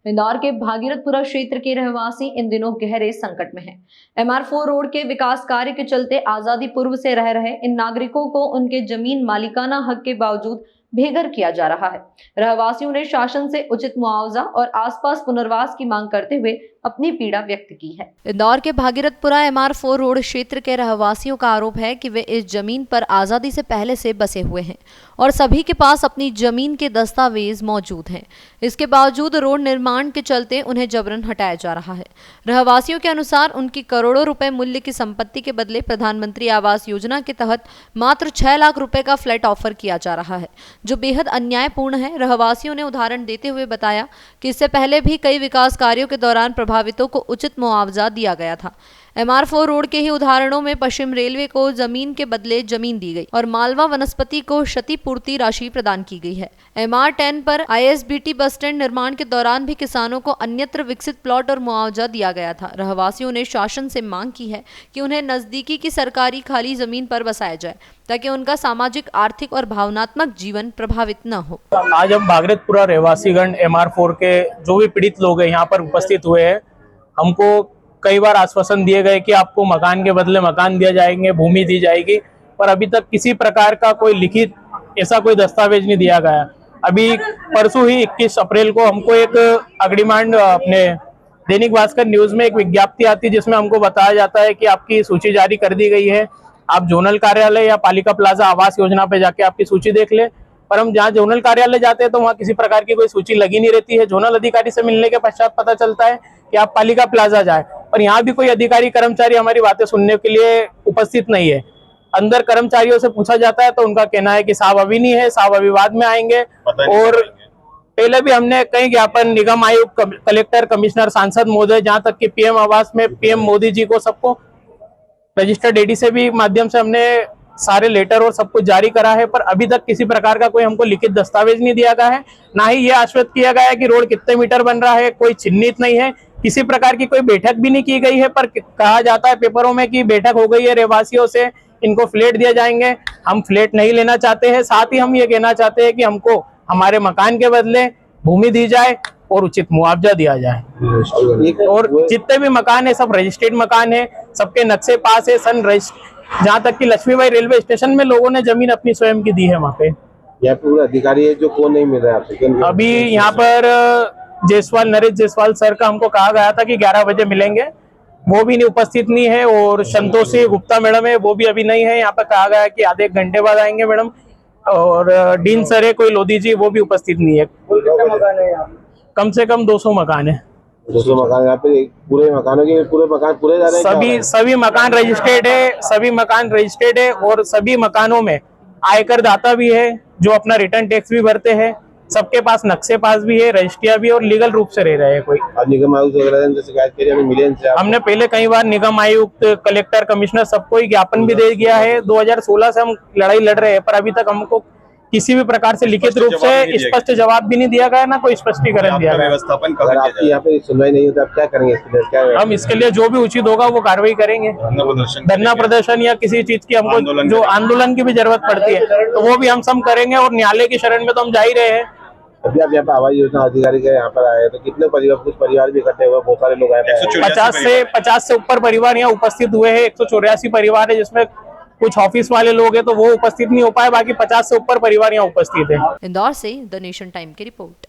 इंदौर के भागीरथपुरा क्षेत्र के रहवासी इन दिनों गहरे संकट में हैं। MR4 रोड के विकास कार्य के चलते आजादी पूर्व से रह रहे इन नागरिकों को उनके जमीन मालिकाना हक के बावजूद बेघर किया जा रहा है। रहवासियों ने शासन से उचित मुआवजा और आसपास पुनर्वास की मांग करते हुए अपनी पीड़ा व्यक्त की है। इंदौर के भागीरथपुरा MR4 रोड क्षेत्र के रहवासियों का आरोप है कि वे इस जमीन पर आजादी से पहले से बसे हुए हैं और सभी के पास अपनी जमीन के दस्तावेज मौजूद हैं। इसके बावजूद रोड निर्माण के चलते उन्हें जबरन हटाया जा रहा है। रहवासियों के अनुसार उनकी करोड़ों रुपए मूल्य की संपत्ति के बदले प्रधानमंत्री आवास योजना के तहत मात्र 6 लाख रुपए का फ्लैट ऑफर किया जा रहा है, जो बेहद अन्यायपूर्ण है। रहवासियों ने उदाहरण देते हुए बताया कि इससे पहले भी कई विकास कार्यों के दौरान प्रभावितों को उचित मुआवजा दिया गया था। MR4 रोड के ही उदाहरणों में पश्चिम रेलवे को जमीन के बदले जमीन दी गई और मालवा वनस्पति को क्षतिपूर्ति राशि प्रदान की गई है। MR10 पर ISBT बस स्टैंड निर्माण के दौरान भी किसानों को अन्यत्र विकसित प्लॉट और मुआवजा दिया गया था। रहवासियों ने शासन से मांग की है कि उन्हें नजदीकी की सरकारी खाली जमीन पर बसाया जाए ताकि उनका सामाजिक, आर्थिक और भावनात्मक जीवन प्रभावित न हो। आज हम भागीरथपुरा रहवासीगण MR4 के जो भी पीड़ित लोग हैं यहाँ पर उपस्थित हुए हैं। हमको कई बार आश्वासन दिए गए कि आपको मकान के बदले मकान दिया जाएंगे, भूमि दी जाएगी, पर अभी तक किसी प्रकार का कोई लिखित ऐसा कोई दस्तावेज नहीं दिया गया। अभी परसों ही 21 अप्रैल को हमको एक अग्रिमांड अपने दैनिक भास्कर न्यूज में एक विज्ञप्ति आती है जिसमें हमको बताया जाता है कि आपकी सूची जारी कर दी गई है, आप जोनल कार्यालय या पालिका प्लाजा आवास योजना पे जाके आपकी सूची देख ले। पर हम जहाँ जोनल कार्यालय जाते हैं तो वहाँ किसी प्रकार की कोई सूची लगी नहीं रहती है। जोनल अधिकारी से मिलने के पश्चात पता चलता है कि आप पालिका प्लाजा जाए, पर यहाँ भी कोई अधिकारी कर्मचारी हमारी बातें सुनने के लिए उपस्थित नहीं है। अंदर कर्मचारियों से पूछा जाता है तो उनका कहना है कि साहब अभी नहीं है, साहब अभी बाद में आएंगे। और पहले भी हमने कई ज्ञापन निगम आयुक्त, कलेक्टर, कमिश्नर, सांसद महोदय, जहाँ तक कि PM आवास में PM मोदी जी को सबको रजिस्टर्ड AD से भी माध्यम से हमने सारे लेटर और सब कुछ जारी करा है, पर अभी तक किसी प्रकार का कोई हमको लिखित दस्तावेज नहीं दिया गया है। ना ही ये आश्वस्त किया गया है कि रोड कितने मीटर बन रहा है, कोई चिन्हित नहीं है। किसी प्रकार की कोई बैठक भी नहीं की गई है, पर कहा जाता है पेपरों में कि बैठक हो गई है रहवासियों से, इनको फ्लैट दिया जाएंगे। हम फ्लैट नहीं लेना चाहते हैं। साथ ही हम ये कहना चाहते हैं कि हमको हमारे मकान के बदले भूमि दी जाए और उचित मुआवजा दिया जाए। और जितने भी मकान है सब रजिस्टर्ड मकान है, सबके नक्शे पास है, सन रजिस्टर। जहाँ तक कि लक्ष्मीबाई रेलवे स्टेशन में लोगों ने जमीन अपनी स्वयं की दी है। वहाँ पे यहाँ पे अधिकारी है जो कौन नहीं मिल रहा है आपसे? अभी यहाँ पर जायसवाल, नरेश जायसवाल सर का हमको कहा गया था कि 11 बजे मिलेंगे, वो भी नहीं उपस्थित नहीं है। और संतोषी गुप्ता मैडम है, वो भी अभी नहीं है। यहाँ पर कहा गया है कि आधे 1 घंटे बाद आएंगे मैडम। और डीन सर है कोई लोधी जी, वो भी उपस्थित नहीं है। कम से कम 200 मकान है। 200 मकान यहाँ पे पूरे मकानों के पूरे मकान पूरे जा रहे हैं? सभी मकान रजिस्टर्ड है, सभी मकान रजिस्टर्ड है और सभी मकानों में आयकर दाता भी है जो अपना रिटर्न टैक्स भी भरते हैं। सबके पास नक्शे पास भी है, रजिस्ट्रिया भी, और लीगल रूप से रह रहे हैं। कोई निगम आयुक्त वगैरह से शिकायत करी हमने पहले कई बार निगम आयुक्त, कलेक्टर, कमिश्नर सबको ही ज्ञापन भी दे दिया है। 2016 से हम लड़ाई लड़ रहे हैं, पर अभी तक हमको किसी भी प्रकार से लिखित रूप से स्पष्ट जवाब भी नहीं दिया गया, ना कोई स्पष्टीकरण दिया गया। अगर आपकी यहाँ पे सुनवाई नहीं होती आप क्या करेंगे? हम इसके लिए जो भी उचित होगा वो कार्रवाई करेंगे। धरना प्रदर्शन या किसी चीज की हमको जो आंदोलन की भी जरूरत पड़ती है तो वो भी हम सब करेंगे। और न्यायालय की शरण में तो हम जा ही रहे हैं। अभी आप यहाँ पे आवास योजना अधिकारी के यहाँ पर आए तो कितने परिवार, कुछ परिवार भी इकट्ठे हुए, बहुत सारे लोग आए? 50 से ऊपर परिवार यहाँ उपस्थित हुए हैं। 184 परिवार है, जिसमें कुछ ऑफिस वाले लोग हैं तो वो उपस्थित नहीं हो पाए, बाकी 50 से ऊपर परिवार यहाँ उपस्थित है। इंदौर से द नेशन टाइम की रिपोर्ट।